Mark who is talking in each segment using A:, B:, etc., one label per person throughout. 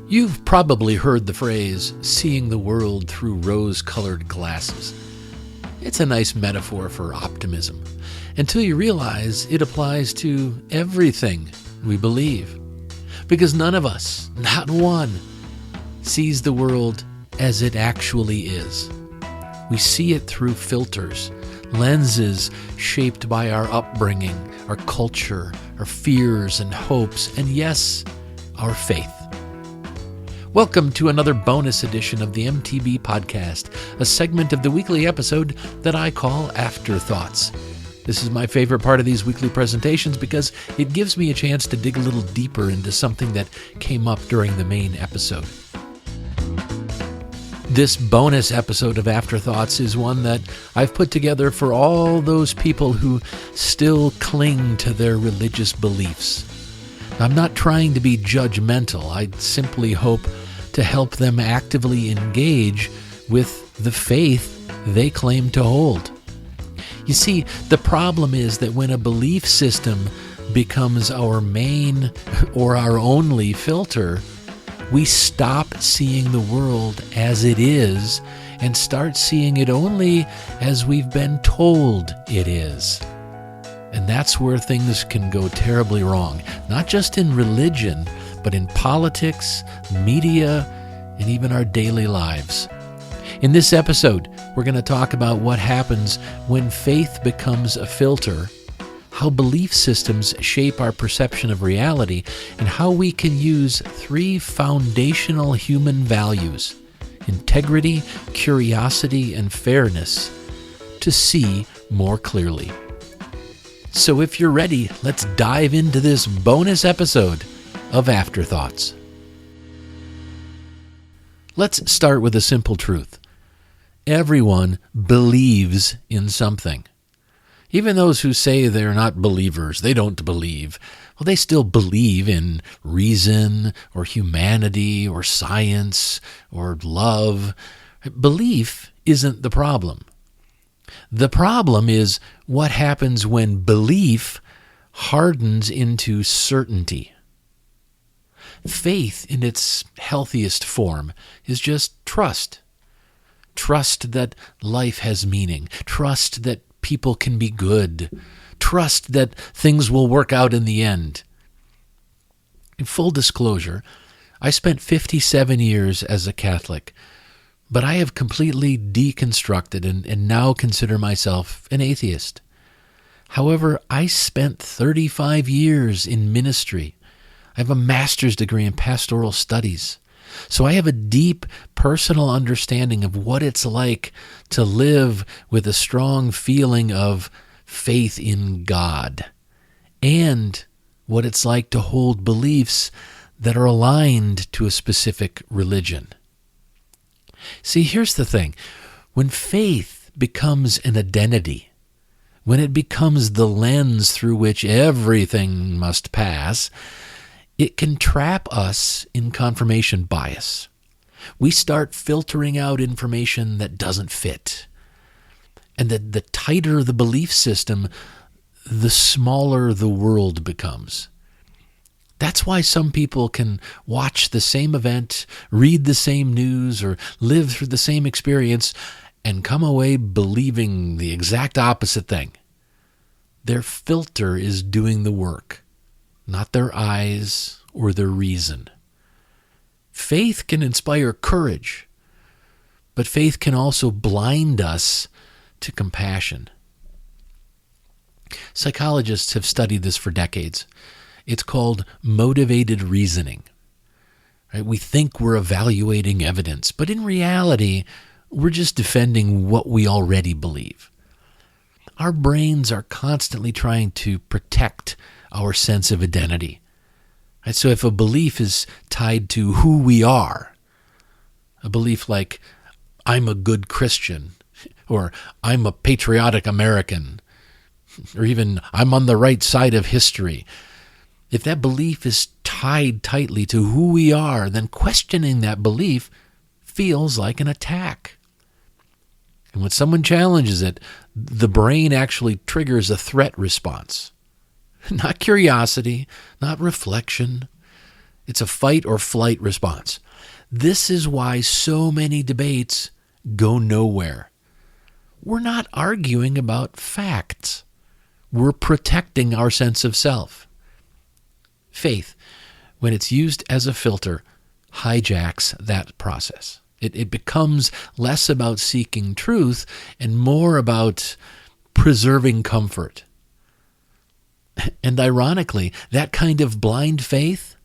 A: You've probably heard the phrase, seeing the world through rose-colored glasses. It's a nice metaphor for optimism, until you realize it applies to everything we believe. Because none of us, not one, sees the world as it actually is. We see it through filters, lenses shaped by our upbringing, our culture, our fears and hopes, and yes, our faith. Welcome to another bonus edition of the MTB Podcast, a segment of the weekly episode that I call Afterthoughts. This is my favorite part of these weekly presentations because it gives me a chance to dig a little deeper into something that came up during the main episode. This bonus episode of Afterthoughts is one that I've put together for all those people who still cling to their religious beliefs. I'm not trying to be judgmental. I simply hope to help them actively engage with the faith they claim to hold. You see, the problem is that when a belief system becomes our main or our only filter, we stop seeing the world as it is and start seeing it only as we've been told it is. And that's where things can go terribly wrong, not just in religion, but in politics, media, and even our daily lives. In this episode, we're going to talk about what happens when faith becomes a filter, how belief systems shape our perception of reality, and how we can use three foundational human values, integrity, curiosity, and fairness, to see more clearly. So if you're ready, let's dive into this bonus episode of Afterthoughts. Let's start with a simple truth. Everyone believes in something. Even those who say they're not believers, they don't believe, well, they still believe in reason or humanity or science or love. Belief isn't the problem. The problem is what happens when belief hardens into certainty. Faith in its healthiest form is just trust. Trust that life has meaning. Trust that people can be good. Trust that things will work out in the end. In full disclosure, I spent 57 years as a Catholic, but I have completely deconstructed and now consider myself an atheist. However, I spent 35 years in ministry. I have a master's degree in pastoral studies. So I have a deep personal understanding of what it's like to live with a strong feeling of faith in God, and what it's like to hold beliefs that are aligned to a specific religion. See, here's the thing. When faith becomes an identity, when it becomes the lens through which everything must pass, it can trap us in confirmation bias. We start filtering out information that doesn't fit. And the tighter the belief system, the smaller the world becomes. That's why some people can watch the same event, read the same news, or live through the same experience and come away believing the exact opposite thing. Their filter is doing the work, not their eyes or their reason. Faith can inspire courage, but faith can also blind us to compassion. Psychologists have studied this for decades. It's called motivated reasoning. Right? We think we're evaluating evidence, but in reality, we're just defending what we already believe. Our brains are constantly trying to protect our sense of identity. Right? So if a belief is tied to who we are, a belief like, I'm a good Christian, or I'm a patriotic American, or even I'm on the right side of history, if that belief is tied tightly to who we are, then questioning that belief feels like an attack. And when someone challenges it, the brain actually triggers a threat response. Not curiosity, not reflection. It's a fight or flight response. This is why so many debates go nowhere. We're not arguing about facts. We're protecting our sense of self. Faith, when it's used as a filter, hijacks that process. It becomes less about seeking truth and more about preserving comfort. And ironically, that kind of blind faith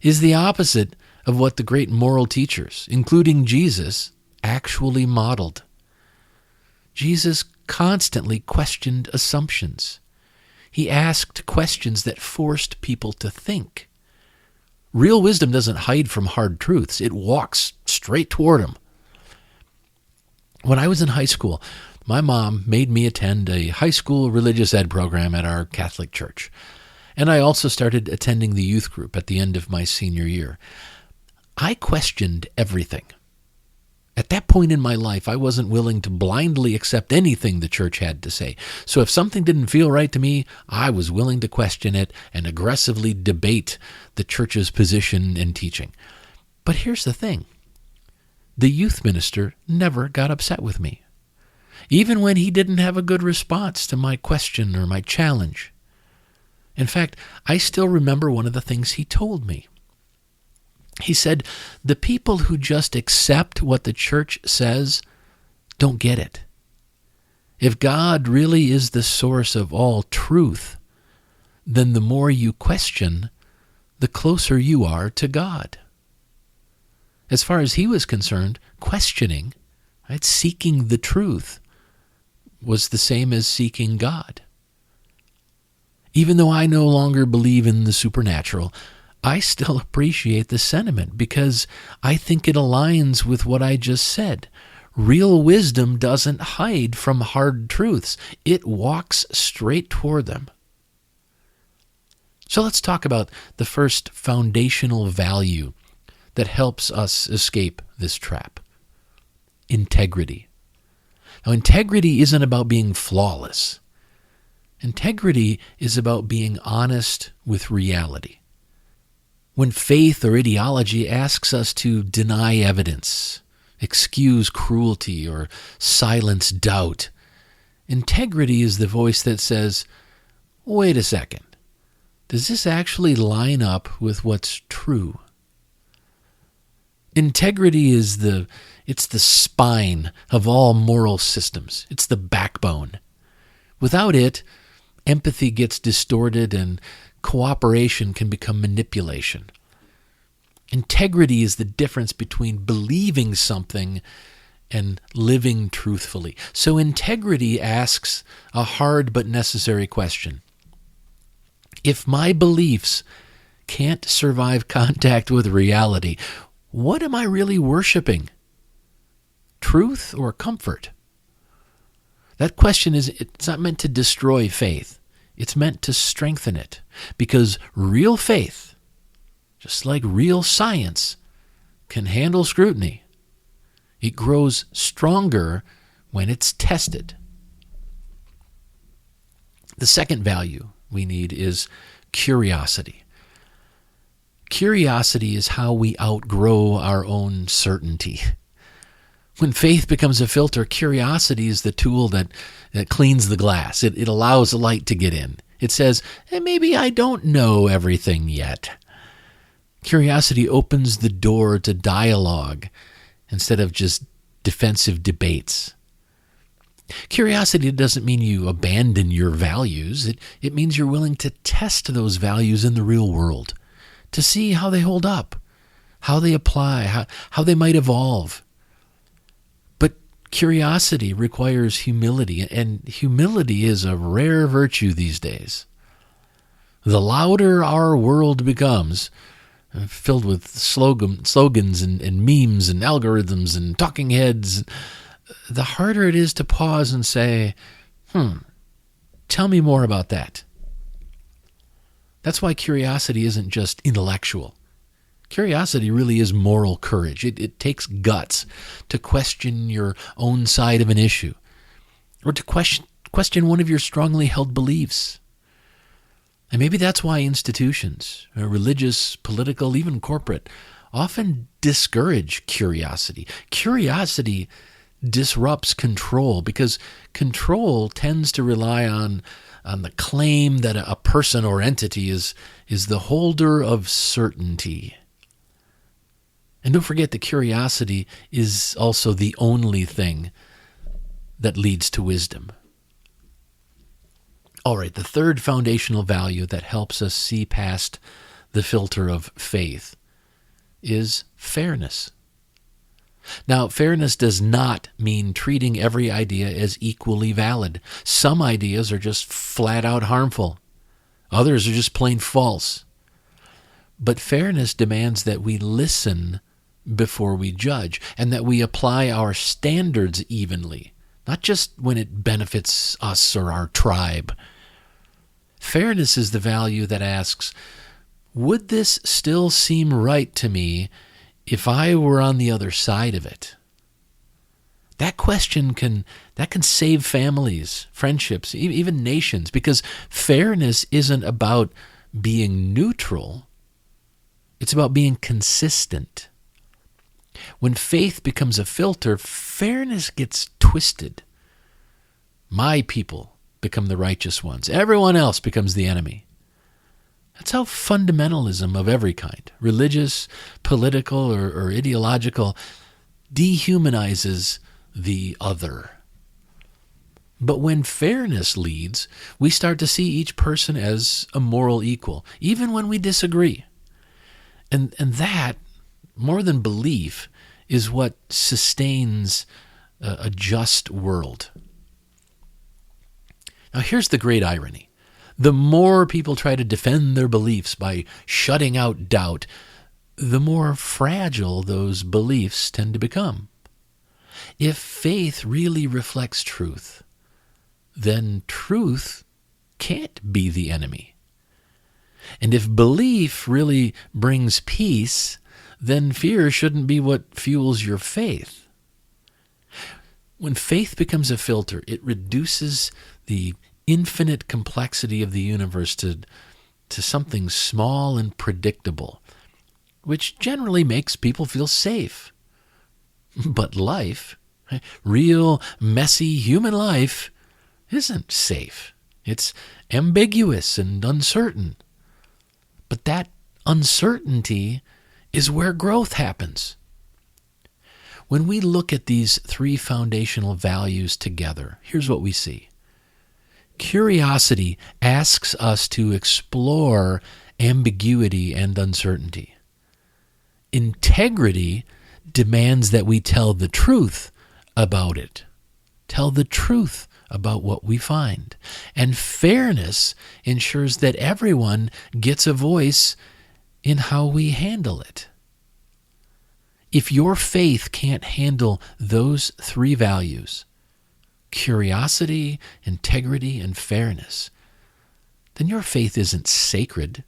A: is the opposite of what the great moral teachers, including Jesus, actually modeled. Jesus constantly questioned assumptions. He asked questions that forced people to think. Real wisdom doesn't hide from hard truths. It walks straight toward them. When I was in high school, my mom made me attend a high school religious ed program at our Catholic church. And I also started attending the youth group at the end of my senior year. I questioned everything. At that point in my life, I wasn't willing to blindly accept anything the church had to say. So if something didn't feel right to me, I was willing to question it and aggressively debate the church's position and teaching. But here's the thing. The youth minister never got upset with me, even when he didn't have a good response to my question or my challenge. In fact, I still remember one of the things he told me. He said, the people who just accept what the church says don't get it. If God really is the source of all truth, then the more you question, the closer you are to God. As far as he was concerned, questioning, right, seeking the truth, was the same as seeking God. Even though I no longer believe in the supernatural, I still appreciate the sentiment because I think it aligns with what I just said. Real wisdom doesn't hide from hard truths. It walks straight toward them. So let's talk about the first foundational value that helps us escape this trap. Integrity. Now, integrity isn't about being flawless. Integrity is about being honest with reality. When faith or ideology asks us to deny evidence, excuse cruelty, or silence doubt, integrity is the voice that says, wait a second, does this actually line up with what's true? Integrity is the spine of all moral systems. It's the backbone. Without it, empathy gets distorted and cooperation can become manipulation. Integrity is the difference between believing something and living truthfully. So integrity asks a hard but necessary question. If my beliefs can't survive contact with reality, what am I really worshiping? Truth or comfort? That question it's not meant to destroy faith. It's meant to strengthen it. Because real faith, just like real science, can handle scrutiny. It grows stronger when it's tested. The second value we need is curiosity. Curiosity is how we outgrow our own certainty. When faith becomes a filter, curiosity is the tool that cleans the glass. It allows the light to get in. It says, maybe I don't know everything yet. Curiosity opens the door to dialogue instead of just defensive debates. Curiosity doesn't mean you abandon your values. It means you're willing to test those values in the real world, to see how they hold up, how they apply, how they might evolve. But curiosity requires humility, and humility is a rare virtue these days. The louder our world becomes, filled with slogans and memes and algorithms and talking heads, the harder it is to pause and say, tell me more about that. That's why curiosity isn't just intellectual. Curiosity really is moral courage. It takes guts to question your own side of an issue, or to question one of your strongly held beliefs. And maybe that's why institutions, religious, political, even corporate, often discourage curiosity. Curiosity disrupts control because control tends to rely on the claim that a person or entity is the holder of certainty. And don't forget that curiosity is also the only thing that leads to wisdom. All right, the third foundational value that helps us see past the filter of faith is fairness. Now, fairness does not mean treating every idea as equally valid. Some ideas are just flat out harmful. Others are just plain false. But fairness demands that we listen before we judge, and that we apply our standards evenly, not just when it benefits us or our tribe. Fairness is the value that asks, would this still seem right to me if I were on the other side of it? That question can save families, friendships, even nations, because fairness isn't about being neutral. It's about being consistent. When faith becomes a filter, fairness gets twisted. My people become the righteous ones. Everyone else becomes the enemy. That's how fundamentalism of every kind, religious, political, or ideological, dehumanizes the other. But when fairness leads, we start to see each person as a moral equal, even when we disagree. And that, more than belief, is what sustains a just world. Now here's the great irony. The more people try to defend their beliefs by shutting out doubt, the more fragile those beliefs tend to become. If faith really reflects truth, then truth can't be the enemy. And if belief really brings peace, then fear shouldn't be what fuels your faith. When faith becomes a filter, it reduces the infinite complexity of the universe to something small and predictable, which generally makes people feel safe. But life, real, messy human life, isn't safe. It's ambiguous and uncertain. But that uncertainty is where growth happens. When we look at these three foundational values together, here's what we see. Curiosity asks us to explore ambiguity and uncertainty. Integrity demands that we tell the truth about it. Tell the truth about what we find. And fairness ensures that everyone gets a voice in how we handle it. If your faith can't handle those three values, curiosity, integrity, and fairness, then your faith isn't sacred.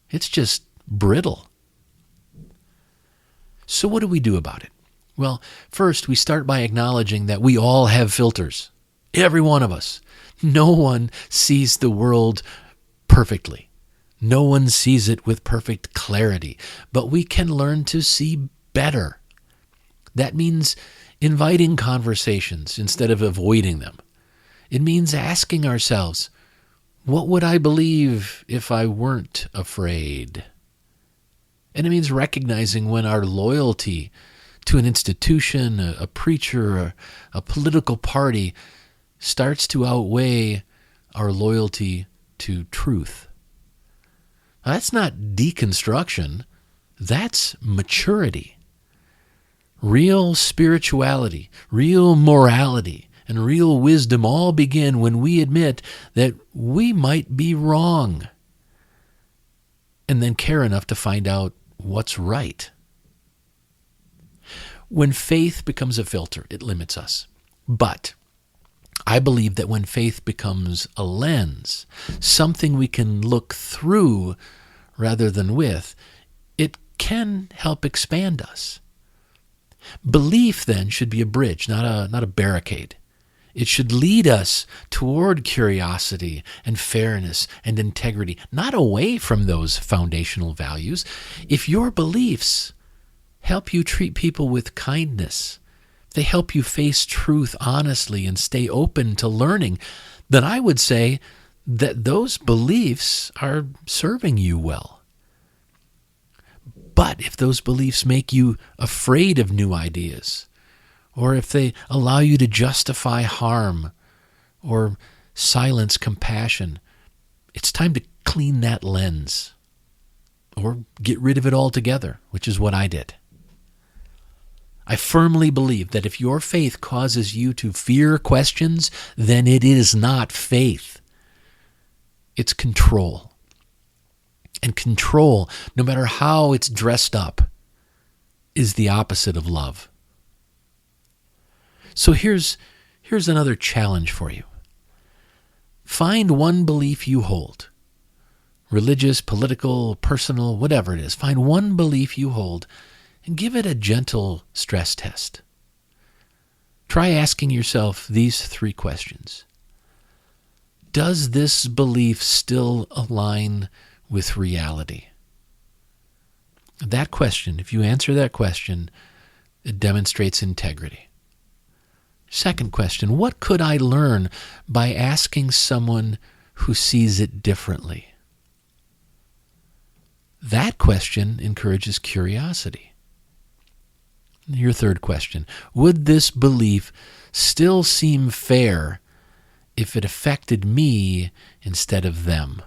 A: It's just brittle. So what do we do about it? Well, first we start by acknowledging that we all have filters. Every one of us. No one sees the world perfectly. No one sees it with perfect clarity. But we can learn to see better. That means inviting conversations instead of avoiding them. It means asking ourselves, what would I believe if I weren't afraid? And it means recognizing when our loyalty to an institution, a preacher, a political party starts to outweigh our loyalty to truth. Now, that's not deconstruction. That's maturity. Real spirituality, real morality, and real wisdom all begin when we admit that we might be wrong, and then care enough to find out what's right. When faith becomes a filter, it limits us. But I believe that when faith becomes a lens, something we can look through rather than with, it can help expand us. Belief then should be a bridge, not a barricade. It should lead us toward curiosity and fairness and integrity, not away from those foundational values. If your beliefs help you treat people with kindness, they help you face truth honestly and stay open to learning, then I would say that those beliefs are serving you well. But if those beliefs make you afraid of new ideas, or if they allow you to justify harm or silence compassion, it's time to clean that lens or get rid of it altogether, which is what I did. I firmly believe that if your faith causes you to fear questions, then it is not faith. It's control. And control, no matter how it's dressed up, is the opposite of love. So here's another challenge for you. Find one belief you hold, religious, political, personal, whatever it is. Find one belief you hold and give it a gentle stress test. Try asking yourself these 3 questions. Does this belief still align with reality? That question, if you answer that question, it demonstrates integrity. Second question, what could I learn by asking someone who sees it differently? That question encourages curiosity. Your third question, would this belief still seem fair if it affected me instead of them?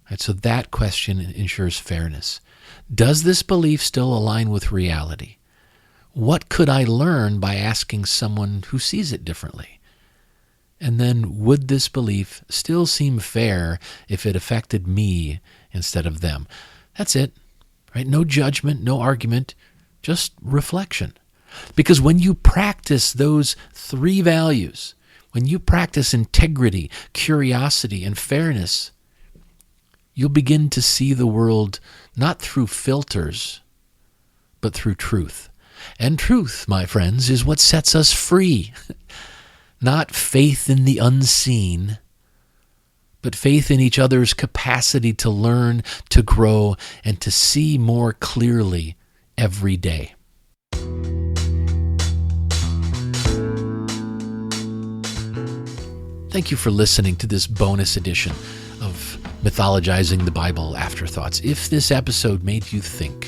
A: Right, so that question ensures fairness. Does this belief still align with reality? What could I learn by asking someone who sees it differently? And then, would this belief still seem fair if it affected me instead of them? That's it, right? No judgment, no argument, just reflection. Because when you practice those 3 values, when you practice integrity, curiosity, and fairness, you'll begin to see the world not through filters, but through truth. And truth, my friends, is what sets us free. Not faith in the unseen, but faith in each other's capacity to learn, to grow, and to see more clearly every day. Thank you for listening to this bonus edition of Mythologizing the Bible Afterthoughts. If this episode made you think,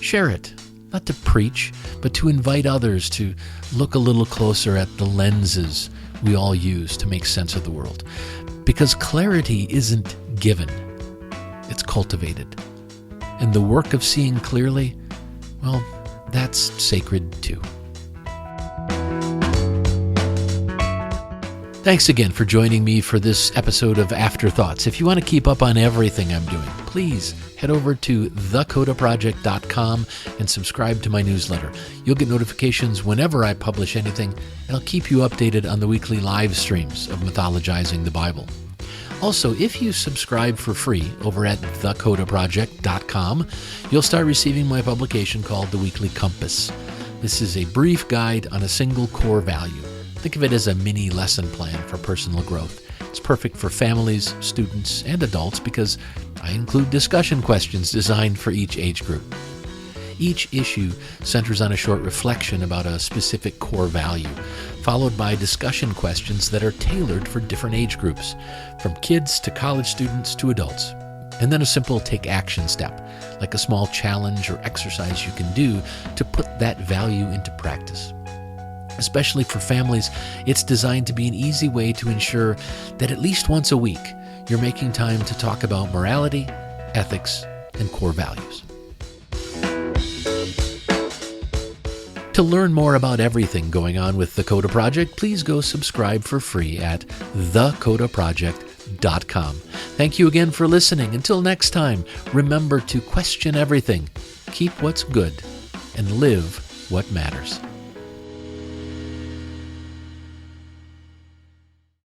A: share it. Not to preach, but to invite others to look a little closer at the lenses we all use to make sense of the world. Because clarity isn't given, it's cultivated. And the work of seeing clearly, well, that's sacred too. Thanks again for joining me for this episode of Afterthoughts. If you want to keep up on everything I'm doing, please head over to thecodaproject.com and subscribe to my newsletter. You'll get notifications whenever I publish anything, and I'll keep you updated on the weekly live streams of Mythologizing the Bible. Also, if you subscribe for free over at thecodaproject.com, you'll start receiving my publication called The Weekly Compass. This is a brief guide on a single core value. Think of it as a mini lesson plan for personal growth. It's perfect for families, students, and adults because I include discussion questions designed for each age group. Each issue centers on a short reflection about a specific core value, followed by discussion questions that are tailored for different age groups, from kids to college students to adults. And then a simple take action step, like a small challenge or exercise you can do to put that value into practice. Especially for families, it's designed to be an easy way to ensure that at least once a week, you're making time to talk about morality, ethics, and core values. To learn more about everything going on with the Coda Project, please go subscribe for free at thecodaproject.com. Thank you again for listening. Until next time, remember to question everything, keep what's good, and live what matters.